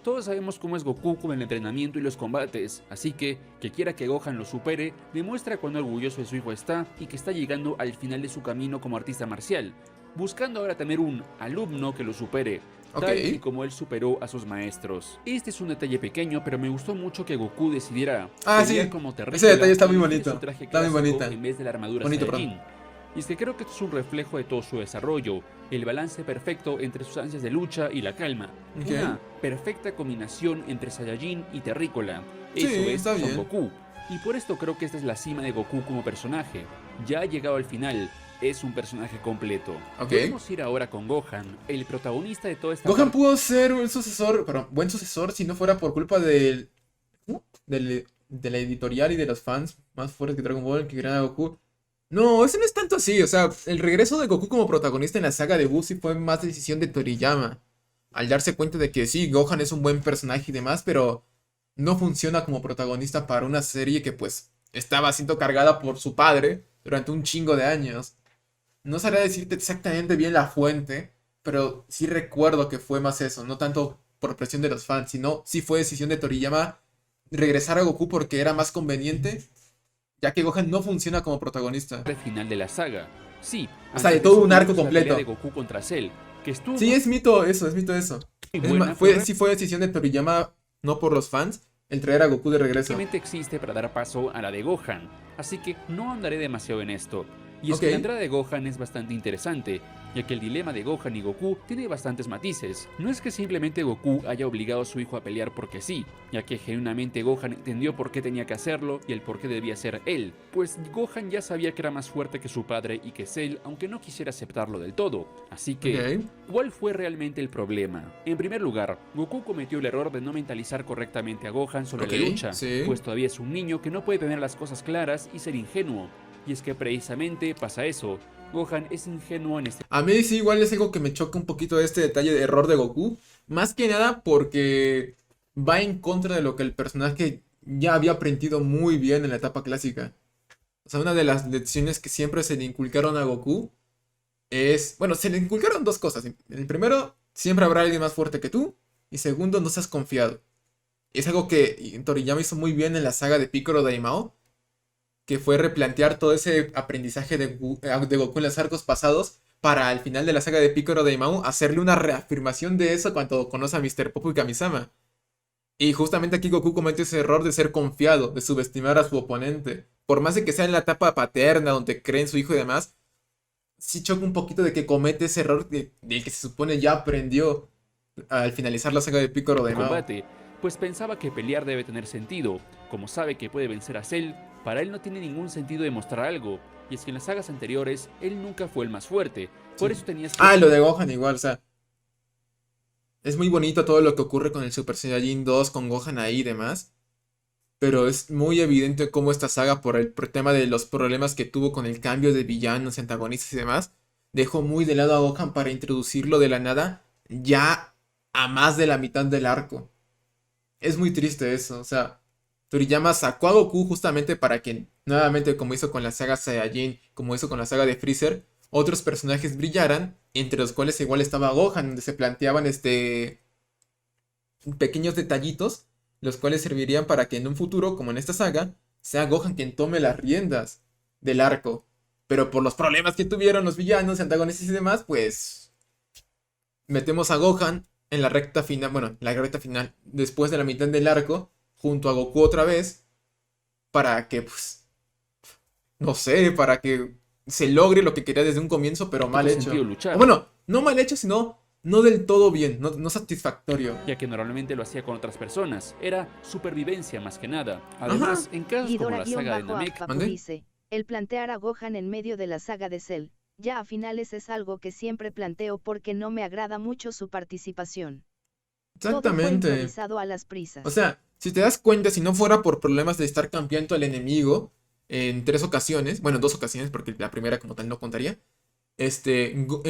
todos sabemos cómo es Goku con el entrenamiento y los combates, así que quiera que Gohan lo supere, demuestra cuán orgulloso de su hijo está y que está llegando al final de su camino como artista marcial, buscando ahora tener un alumno que lo supere, Ok. tal y como él superó a sus maestros. Este es un detalle pequeño, pero me gustó mucho que Goku decidiera pelear Sí. como Terrícola Ese detalle está muy y elegir bonito. su traje Está muy clásico bonita. en vez de la armadura Bonito, Saiyajin. Y es que creo que esto es un reflejo de todo su desarrollo, el balance perfecto entre sus ansias de lucha y la calma. Ok. Una perfecta combinación entre Saiyajin y Terrícola. Sí, Eso es está Son bien. Goku. Y por esto creo que esta es la cima de Goku como personaje. Ya ha llegado al final, es un personaje completo. Ok. Podemos ir ahora con Gohan, el protagonista de toda esta Gohan parte. pudo ser un sucesor, pero buen sucesor si no fuera por culpa de la editorial y de los fans más fuertes que Dragon Ball que querían a Goku. No, eso no es tanto así. O sea, el regreso de Goku como protagonista en la saga de Buu sí fue más decisión de Toriyama. Al darse cuenta de que sí, Gohan es un buen personaje y demás, pero no funciona como protagonista para una serie que pues estaba siendo cargada por su padre durante un chingo de años. No sabría decirte exactamente bien la fuente, pero sí recuerdo que fue más eso, no tanto por presión de los fans, sino sí fue decisión de Toriyama regresar a Goku porque era más conveniente, ya que Gohan no funciona como protagonista. Final de la saga. Sí, O sea, antes de todo eso un arco tuvimos la pelea completo. de Goku contra Cell, que estuvo Sí, es mito eso, es mito eso. muy Es buena, sí fue decisión de Toriyama, no por los fans, el traer a Goku de regreso. realmente existe para dar paso a la de Gohan, así que no andaré demasiado en esto. Y es Ok. que la entrada de Gohan es bastante interesante, ya que el dilema de Gohan y Goku tiene bastantes matices. No es que simplemente Goku haya obligado a su hijo a pelear porque sí, ya que genuinamente Gohan entendió por qué tenía que hacerlo y el por qué debía ser él, pues Gohan ya sabía que era más fuerte que su padre y que Cell, aunque no quisiera aceptarlo del todo. Así que, Ok. ¿cuál fue realmente el problema? En primer lugar, Goku cometió el error de no mentalizar correctamente a Gohan sobre Ok, la lucha, sí. pues todavía es un niño que no puede tener las cosas claras y ser ingenuo. Y es que precisamente pasa eso. Gohan es ingenuo en este A mí sí, igual es algo que me choca un poquito este detalle de error de Goku. Más que nada porque va en contra de lo que el personaje ya había aprendido muy bien en la etapa clásica. O sea, una de las lecciones que siempre se le inculcaron a Goku es... Bueno, se le inculcaron dos cosas. El primero, siempre habrá alguien más fuerte que tú. Y segundo, no seas confiado. Es algo que Toriyama hizo muy bien en la saga de Piccolo Daimao, que fue replantear todo ese aprendizaje de Goku en los arcos pasados para al final de la saga de Piccolo Daimao hacerle una reafirmación de eso cuando conoce a Mr. Popo y Kamisama. Y justamente aquí Goku comete ese error de ser confiado, de subestimar a su oponente. Por más de que sea en la etapa paterna, donde cree en su hijo y demás, sí choca un poquito de que comete ese error del que se supone ya aprendió al finalizar la saga de Piccolo Daimao. combate, pues pensaba que pelear debe tener sentido. Como sabe que puede vencer a Cell, para él no tiene ningún sentido demostrar algo. Y es que en las sagas anteriores, él nunca fue el más fuerte. Por Sí. eso tenías que... Ah, lo de Gohan igual, o sea, es muy bonito todo lo que ocurre con el Super Saiyajin 2, con Gohan ahí y demás. Pero es muy evidente cómo esta saga, por el tema de los problemas que tuvo con el cambio de villanos, antagonistas y demás, dejó muy de lado a Gohan para introducirlo de la nada ya a más de la mitad del arco. Es muy triste eso, o sea, Toriyama sacó a Goku justamente para que, nuevamente como hizo con la saga Saiyajin, como hizo con la saga de Freezer, otros personajes brillaran, entre los cuales igual estaba Gohan, donde se planteaban pequeños detallitos, los cuales servirían para que en un futuro, como en esta saga, sea Gohan quien tome las riendas del arco. Pero por los problemas que tuvieron los villanos, antagonistas y demás, pues metemos a Gohan en la recta final, bueno, la recta final, después de la mitad del arco, junto a Goku otra vez, para que, pues, no sé, para que se logre lo que quería desde un comienzo, pero mal sentido hecho. luchar. O bueno, no mal hecho, sino no del todo bien, no satisfactorio. Ya que normalmente lo hacía con otras personas. Era supervivencia más que nada. Además, Ajá. en casos como la saga de Namek, Guidora-Papu ¿Mande? dice, el plantear a Gohan en medio de la saga de Cell, ya a finales es algo que siempre planteo porque no me agrada mucho su participación. Todo fue Exactamente. improvisado a las prisas. O sea, si te das cuenta, si no fuera por problemas de estar cambiando al enemigo en 3 ocasiones, bueno, 2 ocasiones, porque la primera como tal no contaría,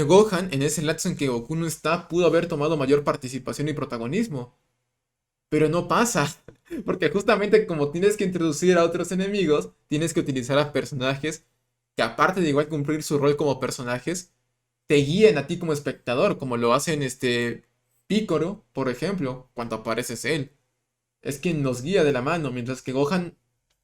Gohan, en ese lapso en que Goku no está, pudo haber tomado mayor participación y protagonismo. Pero no pasa, porque justamente como tienes que introducir a otros enemigos, tienes que utilizar a personajes que aparte de igual cumplir su rol como personajes, te guíen a ti como espectador, como lo hacen Picoro, por ejemplo, cuando apareces él. Es quien nos guía de la mano, mientras que Gohan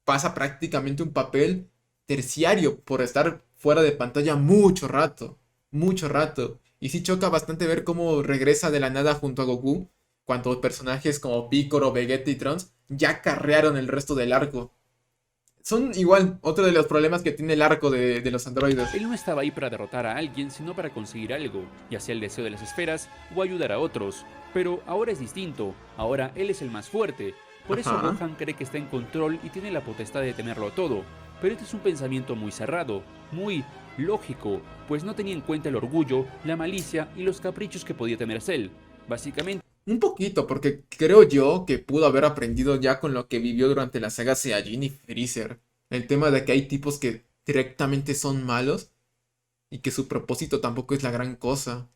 pasa prácticamente un papel terciario por estar fuera de pantalla mucho rato, mucho rato. Y sí choca bastante ver cómo regresa de la nada junto a Goku, cuando personajes como Piccolo, Vegeta y Trunks ya carrearon el resto del arco. Son igual otro de los problemas que tiene el arco de los androides. él no estaba ahí para derrotar a alguien, sino para conseguir algo, ya sea el deseo de las esferas o ayudar a otros. Pero ahora es distinto, ahora él es el más fuerte. Por eso Ajá. Gohan cree que está en control y tiene la potestad de tenerlo todo. Pero este es un pensamiento muy cerrado, muy lógico, pues no tenía en cuenta el orgullo, la malicia y los caprichos que podía tener Cell. Básicamente, Un poquito, porque creo yo que pudo haber aprendido ya con lo que vivió durante la saga Saiyajin y Freezer. El tema de que hay tipos que directamente son malos y que su propósito tampoco es la gran cosa.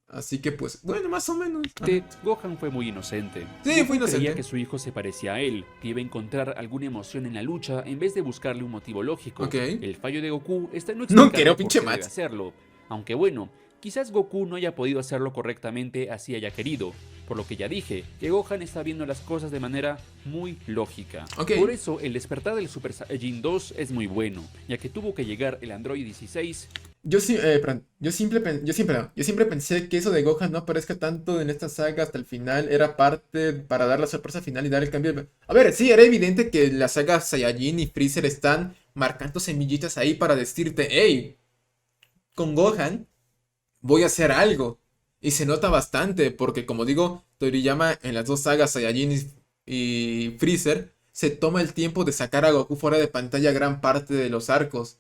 Así que pues, bueno, más o menos. Ajá. Gohan fue muy inocente. Sí, Goku fue inocente. creía que su hijo se parecía a él, que iba a encontrar alguna emoción en la lucha en vez de buscarle un motivo lógico. Ok. El fallo de Goku está en no No explicar quiero, por pinche qué debe Max. hacerlo. Aunque bueno, quizás Goku no haya podido hacerlo correctamente así haya querido. Por lo que ya dije, que Gohan está viendo las cosas de manera muy lógica. Ok. Por eso, el despertar del Super Saiyajin 2 es muy bueno, ya que tuvo que llegar el Android 16 Yo sí, perdón, yo siempre pensé que eso de Gohan no aparezca tanto en esta saga hasta el final era parte para dar la sorpresa final y dar el cambio. A ver, sí, era evidente que la saga Saiyajin y Freezer están marcando semillitas ahí para decirte, hey, con Gohan voy a hacer algo. Y se nota bastante, porque como digo, Toriyama en las dos sagas, Saiyajin y Freezer, se toma el tiempo de sacar a Goku fuera de pantalla gran parte de los arcos,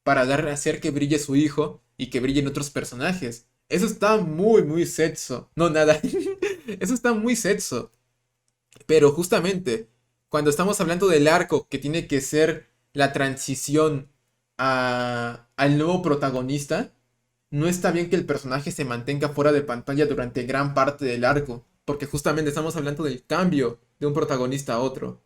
para hacer que brille su hijo y que brillen otros personajes. Eso está muy, muy sexo. No, nada. Eso está muy sexo. Pero justamente, cuando estamos hablando del arco que tiene que ser la transición al nuevo protagonista, no está bien que el personaje se mantenga fuera de pantalla durante gran parte del arco, porque justamente estamos hablando del cambio de un protagonista a otro.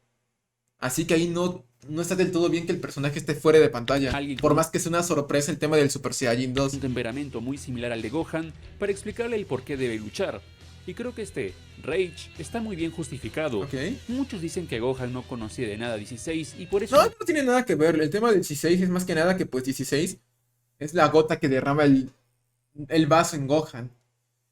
Así que ahí no está del todo bien que el personaje esté fuera de pantalla. Por más que sea una sorpresa el tema del Super Saiyajin 2. Un temperamento muy similar al de Gohan para explicarle el por qué debe luchar. Y creo que este Rage está muy bien justificado. Okay. Muchos dicen que Gohan no conocía de nada a 16 y por eso... No tiene nada que ver. El tema del 16 es más que nada que pues 16 es la gota que derrama el vaso en Gohan.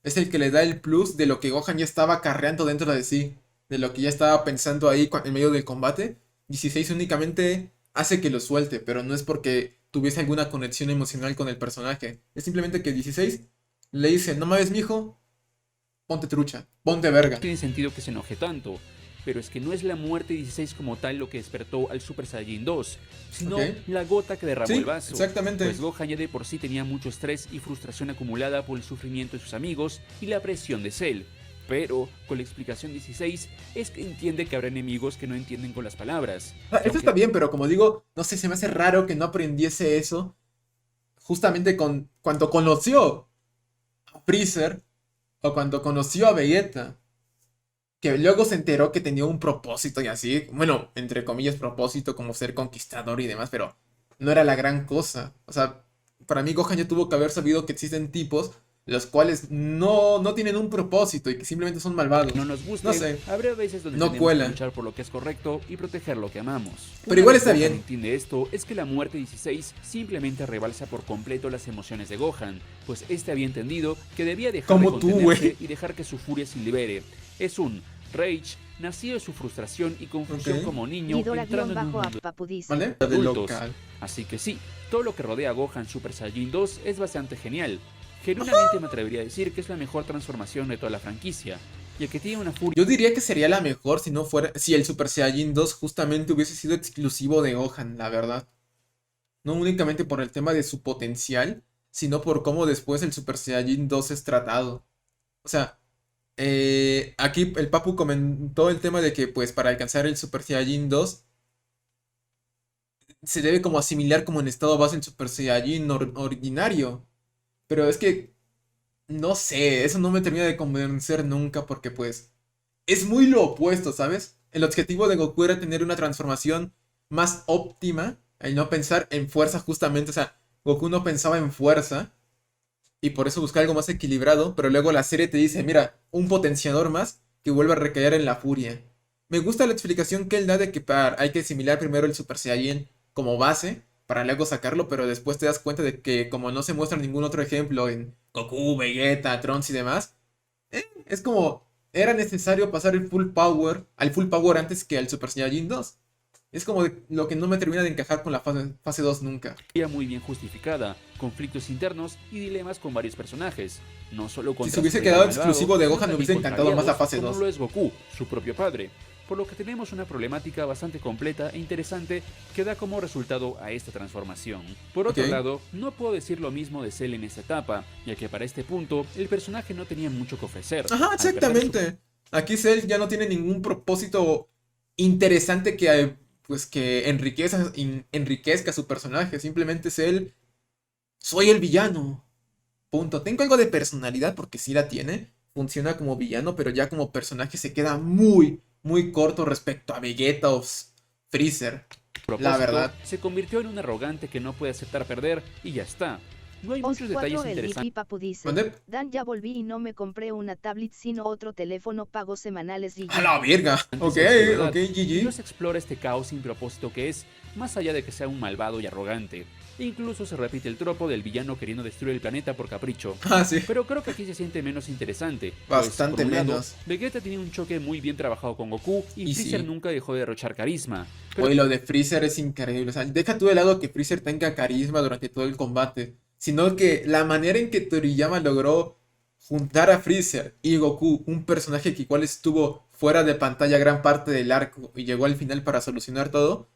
Es el que le da el plus de lo que Gohan ya estaba acarreando dentro de sí. De lo que ya estaba pensando ahí en medio del combate. 16 únicamente hace que lo suelte, pero no es porque tuviese alguna conexión emocional con el personaje. Es simplemente que 16 le dice, no mames, mijo, ponte trucha, ponte verga. No tiene sentido que se enoje tanto, pero es que no es la muerte de 16 como tal lo que despertó al Super Saiyajin 2, sino la gota que derramó el vaso. Exactamente. Pues Gohan ya de por sí tenía mucho estrés y frustración acumulada por el sufrimiento de sus amigos y la presión de Cell. Pero, con la explicación 16, es que entiende que habrá enemigos que no entienden con las palabras. Eso está bien, pero como digo, no sé, se me hace raro que no aprendiese eso justamente cuando conoció a Freezer o cuando conoció a Vegeta. Que luego se enteró que tenía un propósito y así, bueno, entre comillas propósito como ser conquistador y demás, pero no era la gran cosa. O sea, para mí Gohan ya tuvo que haber sabido que existen tipos los cuales no tienen un propósito y que simplemente son malvados. No nos gusta, no sé, habrá veces donde no tenemos cuela. que luchar por lo que es correcto y proteger lo que amamos. Pero igual está bien. Gohan entiende esto, es que la muerte 16 simplemente rebalsa por completo las emociones de Gohan, pues este había entendido que debía dejar Como de tú, contenerse y dejar que su furia se libere. Es un Rage nacido de su frustración y confusión como niño entrando en un mundo ¿Vale? de adultos. Así que sí, todo lo que rodea a Gohan Super Saiyajin 2 es bastante genial. Genuinamente me atrevería a decir que es la mejor transformación de toda la franquicia, ya que tiene una furia... Yo diría que sería la mejor si el Super Saiyajin 2 justamente hubiese sido exclusivo de Gohan, la verdad. No únicamente por el tema de su potencial, sino por cómo después el Super Saiyajin 2 es tratado. O sea, aquí el Papu comentó el tema de que pues para alcanzar el Super Saiyajin 2 se debe como asimilar como en estado base el Super Saiyajin ordinario. Pero es que, no sé, eso no me termina de convencer nunca porque pues es muy lo opuesto, ¿sabes? El objetivo de Goku era tener una transformación más óptima, el no pensar en fuerza justamente, o sea, Goku no pensaba en fuerza y por eso busca algo más equilibrado, pero luego la serie te dice, mira, un potenciador más que vuelve a recaer en la furia. Me gusta la explicación que él da de que hay que asimilar primero el Super Saiyajin como base para luego sacarlo, pero después te das cuenta de que como no se muestra ningún otro ejemplo en Goku, Vegeta, Trunks y demás, es como era necesario pasar al full power antes que al Super Saiyajin 2. Es como lo que no me termina de encajar con la fase 2 nunca. Muy bien justificada, conflictos internos y dilemas con varios personajes. No solo contra si se hubiese quedado exclusivo de Gohan, me hubiese encantado más la fase 2. Como lo es Goku, su propio padre. Por lo que tenemos una problemática bastante completa e interesante que da como resultado a esta transformación. Por otro lado, no puedo decir lo mismo de Cell en esta etapa, ya que para este punto el personaje no tenía mucho que ofrecer. Ajá, exactamente. Aquí Cell ya no tiene ningún propósito interesante que enriquezca su personaje. Simplemente Cell, soy el villano. Punto. Tengo algo de personalidad porque sí la tiene. Funciona como villano, pero ya como personaje se queda muy corto respecto a Vegeta o Freezer. La verdad. Se convirtió en un arrogante que no puede aceptar perder y ya está. No hay muchos detalles interesantes. Papu dice, ¿Mande? Dan, ya volví y no me compré una tablet sino otro teléfono, pago semanales. ¡A la verga! Ok, ok, Y GG. nos explora este caos sin propósito que es, más allá de que sea un malvado y arrogante. E incluso se repite el tropo del villano queriendo destruir el planeta por capricho. Ah, sí. Pero creo que aquí se siente menos interesante. Bastante por un lado, menos. Vegeta tenía un choque muy bien trabajado con Goku y Freezer sí. nunca dejó de derrochar carisma. Pero Oye, lo de Freezer es increíble. O sea, deja tú de lado que Freezer tenga carisma durante todo el combate, sino que la manera en que Toriyama logró juntar a Freezer y Goku, un personaje que igual estuvo fuera de pantalla gran parte del arco y llegó al final para solucionar todo,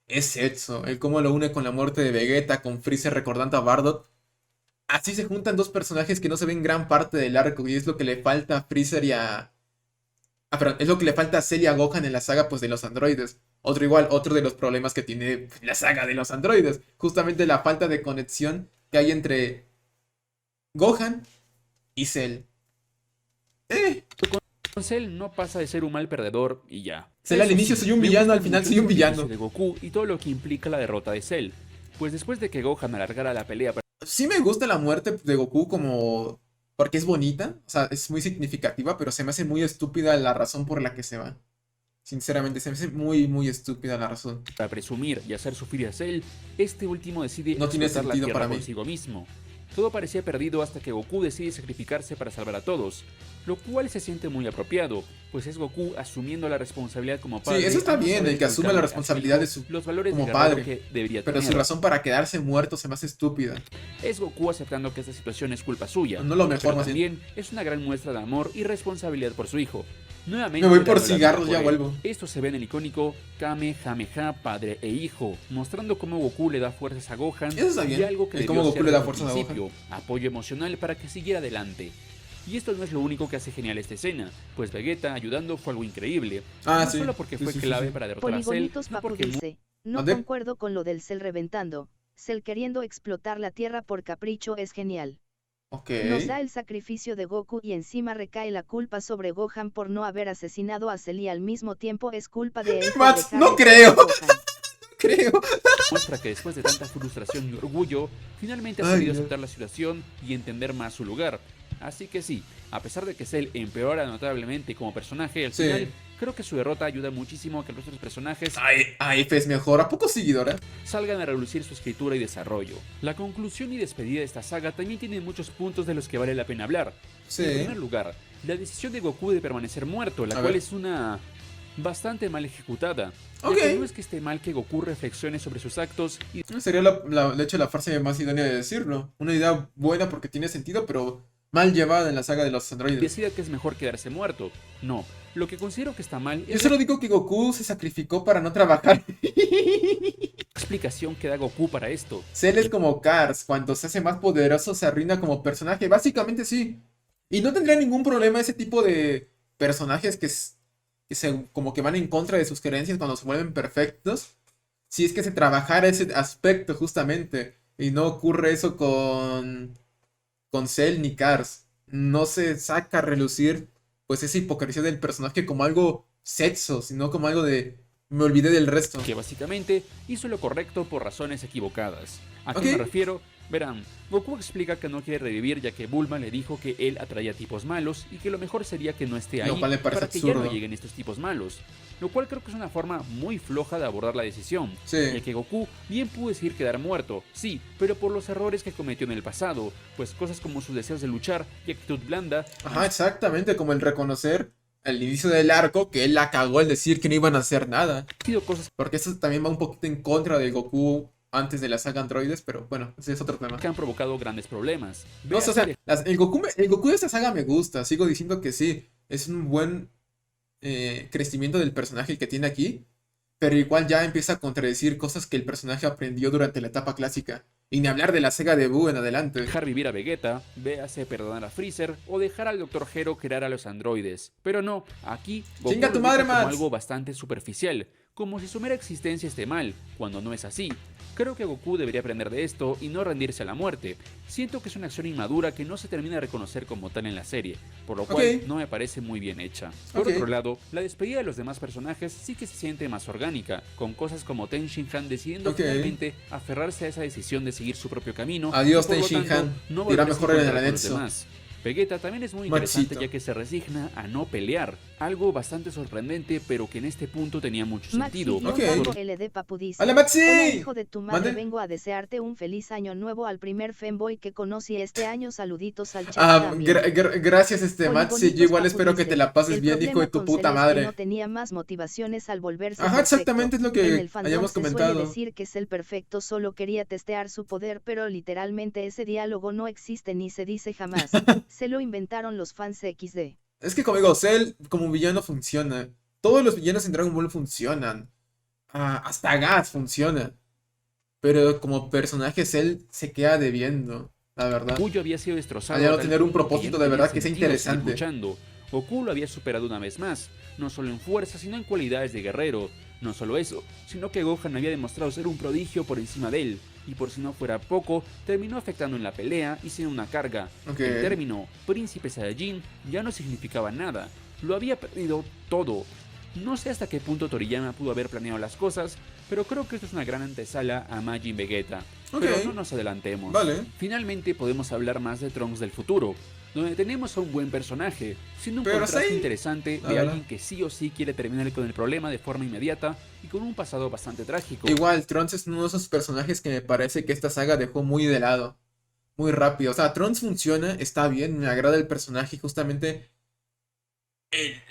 es eso. El cómo lo une con la muerte de Vegeta, con Freezer recordando a Bardock. Así se juntan dos personajes que no se ven gran parte del arco y es lo que le falta a Freezer y a... Ah, perdón, es lo que le falta a Cell y a Gohan en la saga pues de los androides. Otro de los problemas que tiene la saga de los androides. Justamente la falta de conexión que hay entre Gohan y Cell. con Cell no pasa de ser un mal perdedor y ya. Cell al Eso inicio sí, soy un me villano, gusta al final mucho soy un el sacrificio villano. de Goku y todo lo que implica la derrota de Cell. Pues después de que Gohan alargara la pelea Sí me gusta la muerte de Goku como... porque es bonita, o sea, es muy significativa, pero se me hace muy estúpida la razón por la que se va. Sinceramente, se me hace muy, muy estúpida la razón. para presumir y hacer sufrir a Cell, este último decide No tiene explotar la sentido Tierra para mí. consigo mismo. Todo parecía perdido hasta que Goku decide sacrificarse para salvar a todos, lo cual se siente muy apropiado, pues es Goku asumiendo la responsabilidad como padre. Sí, eso está al no bien, saber el que asume la inculcarle a su responsabilidad hijo de su... los valores como de guerrero padre. que debería Pero su tener. razón para quedarse muerto se me hace estúpida. Es Goku aceptando que esta situación es culpa suya. No lo mejor, pero más bien. también es una gran muestra de amor y responsabilidad por su hijo. Nuevamente Me voy por dando la vida cigarros, por ya él. vuelvo. Esto se ve en el icónico Kamehameha padre e hijo, mostrando cómo Goku le da fuerzas a Gohan Eso está bien, y algo que el debió cómo Goku ser le da desde el fuerzas a principio, apoyo emocional para que siguiera adelante. Y esto no es lo único que hace genial esta escena, pues Vegeta ayudando fue algo increíble. Ah, No sí. solo porque Sí, fue sí, sí, clave sí. para derrotar a Cell, Poligonitos sino Papu porque dice, no ¿Mande? concuerdo con lo del Cell reventando, Cell queriendo explotar la Tierra por capricho es genial. Ok. Nos da el sacrificio de Goku y encima recae la culpa sobre Gohan por no haber asesinado a Cell y al mismo tiempo es culpa de él por Mats, dejarle no solo creo. a Gohan. Creo. muestra que después de tanta frustración y orgullo, finalmente ha Ay, sabido Dios. aceptar la situación y entender más su lugar. Así que sí, a pesar de que Cell empeora notablemente como personaje, al Sí. final creo que su derrota ayuda muchísimo a que los otros personajes Ay, F es mejor. ¿A poco seguidora? salgan a relucir su escritura y desarrollo. La conclusión y despedida de esta saga también tiene muchos puntos de los que vale la pena hablar. Sí. En primer lugar, la decisión de Goku de permanecer muerto, la A cual ver. es una bastante mal ejecutada. Ya Ok. que no es que esté mal que Goku reflexione sobre sus actos y Sería de hecho la frase más idónea de decirlo. Una idea buena porque tiene sentido, pero mal llevada en la saga de los androides. decida que es mejor quedarse muerto. No, lo que considero que está mal Yo es solo digo que Goku se sacrificó para no trabajar. la explicación que da Goku para esto. Cell es como Cars, cuando se hace más poderoso se arruina como personaje. Básicamente sí. Y no tendría ningún problema ese tipo de personajes como que van en contra de sus creencias cuando se vuelven perfectos. Si es que se trabajara ese aspecto justamente. Y no ocurre eso con Cell ni Cars. No se saca a relucir pues esa hipocresía del personaje como algo sexo, sino como algo de me olvidé del resto. Que básicamente hizo lo correcto por razones equivocadas. ¿A qué Ok. me refiero? Verán, Goku explica que no quiere revivir ya que Bulma le dijo que él atraía tipos malos y que lo mejor sería que no esté ahí Lo cual me parece para que ya no absurdo. lleguen estos tipos malos. Lo cual creo que es una forma muy floja de abordar la decisión, Sí. ya que Goku bien pudo decidir quedar muerto, sí, pero por los errores que cometió en el pasado, pues cosas como sus deseos de luchar y actitud blanda Ajá, exactamente, como el reconocer al inicio del arco que él la cagó al decir que no iban a hacer nada. han sido cosas Porque eso también va un poquito en contra de Goku antes de la saga androides, pero bueno, ese es otro tema. que han provocado grandes problemas. No sé, o sea, Véase el Goku de esta saga me gusta, sigo diciendo que sí, es un buen crecimiento del personaje que tiene aquí, pero igual ya empieza a contradecir cosas que el personaje aprendió durante la etapa clásica. Y ni hablar de la Sega de Buu en adelante. dejar vivir a Vegeta, véase perdonar a Freezer o dejar al Dr. Gero crear a los androides. Pero no, aquí Goku ¡Chinga tu lo madre, deja como Mats! algo bastante superficial, como si su mera existencia esté mal, cuando no es así. Creo que Goku debería aprender de esto y no rendirse a la muerte. Siento que es una acción inmadura que no se termina de reconocer como tal en la serie, por lo cual no me parece muy bien hecha. Por otro lado, la despedida de los demás personajes sí que se siente más orgánica, con cosas como Ten Shin Han decidiendo finalmente aferrarse a esa decisión de seguir su propio camino. Adiós Ten Shin Han, no irá mejor en el anexo. Vegeta también es muy interesante ya que se resigna a no pelear, algo bastante sorprendente pero que en este punto tenía mucho sentido. ¡Hola Maxi! Hola hijo de tu madre, vengo a desearte un feliz año nuevo al primer femboy que conocí este año, saluditos al chat. Gracias Maxi, yo igual espero que te la pases bien, hijo de tu puta madre. No tenía más motivaciones al volverse perfecto. Exactamente es lo que hayamos comentado. Suele decir que es el perfecto, solo quería testear su poder, pero literalmente ese diálogo no existe ni se dice jamás. Se lo inventaron los fans XD. Es que como digo, Cell como villano funciona. Todos los villanos en Dragon Ball funcionan. Hasta Gas funciona. Pero como personaje Cell se queda debiendo, la verdad. Goku había sido destrozado. Al no tener un propósito de verdad que sea interesante. Goku lo había superado una vez más, no solo en fuerza, sino en cualidades de guerrero. No solo eso, sino que Gohan había demostrado ser un prodigio por encima de él, y por si no fuera poco, terminó afectando en la pelea y siendo una carga. El término Príncipe Saiyajin ya no significaba nada, lo había perdido todo. No sé hasta qué punto Toriyama pudo haber planeado las cosas, pero creo que esto es una gran antesala a Majin Vegeta. Pero no nos adelantemos. Finalmente podemos hablar más de Trunks del futuro, donde tenemos a un buen personaje, siendo un contraste interesante de alguien que sí o sí quiere terminar con el problema de forma inmediata y con un pasado bastante trágico. Igual, Trunks es uno de esos personajes que me parece que esta saga dejó muy de lado, muy rápido. O sea, Trunks funciona, está bien, me agrada el personaje, justamente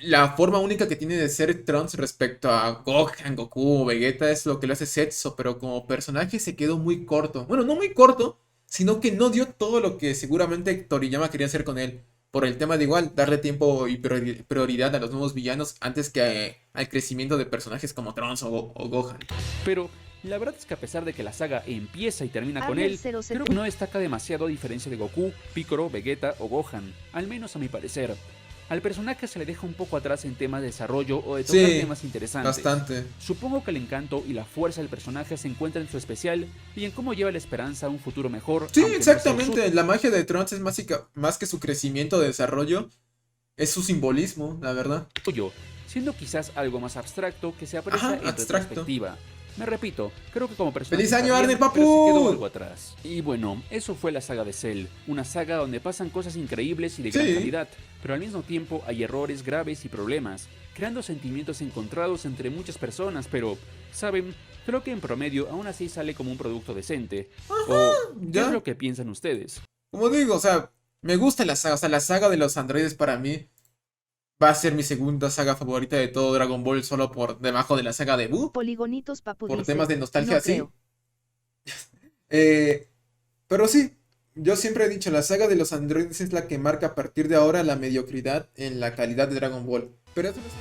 la forma única que tiene de ser Trunks respecto a Gohan, Goku, Vegeta es lo que lo hace Setsu, pero como personaje se quedó muy corto. Bueno, no muy corto, sino que no dio todo lo que seguramente Toriyama quería hacer con él. Por el tema de igual, darle tiempo y prioridad a los nuevos villanos antes que al crecimiento de personajes como Trunks o Gohan. Pero la verdad es que a pesar de que la saga empieza y termina con él, creo que no destaca demasiado a diferencia de Goku, Piccolo, Vegeta o Gohan, al menos a mi parecer. Al personaje se le deja un poco atrás en temas de desarrollo o de tocar temas interesantes. Bastante. Supongo que el encanto y la fuerza del personaje se encuentran en su especial y en cómo lleva la esperanza a un futuro mejor. Sí, exactamente. La magia de Trunks es más que su crecimiento de desarrollo, es su simbolismo, la verdad. Siendo quizás algo más abstracto que se aprecia en retrospectiva. Me repito, creo que como personaje ¡Feliz año, Arden, papu! Pero se quedó algo atrás. Y bueno, eso fue la saga de Cell, una saga donde pasan cosas increíbles y de gran calidad, pero al mismo tiempo hay errores graves y problemas, creando sentimientos encontrados entre muchas personas, pero, ¿saben? Creo que en promedio aún así sale como un producto decente. ¿Qué es lo que piensan ustedes? Como digo, o sea, me gusta la saga, o sea, la saga de los androides para mí va a ser mi segunda saga favorita de todo Dragon Ball, solo por debajo de la saga de Buu. Poligonitos, papu, por temas de nostalgia, no sí. Pero sí, yo siempre he dicho, la saga de los androides es la que marca a partir de ahora la mediocridad en la calidad de Dragon Ball. Pero eso no es...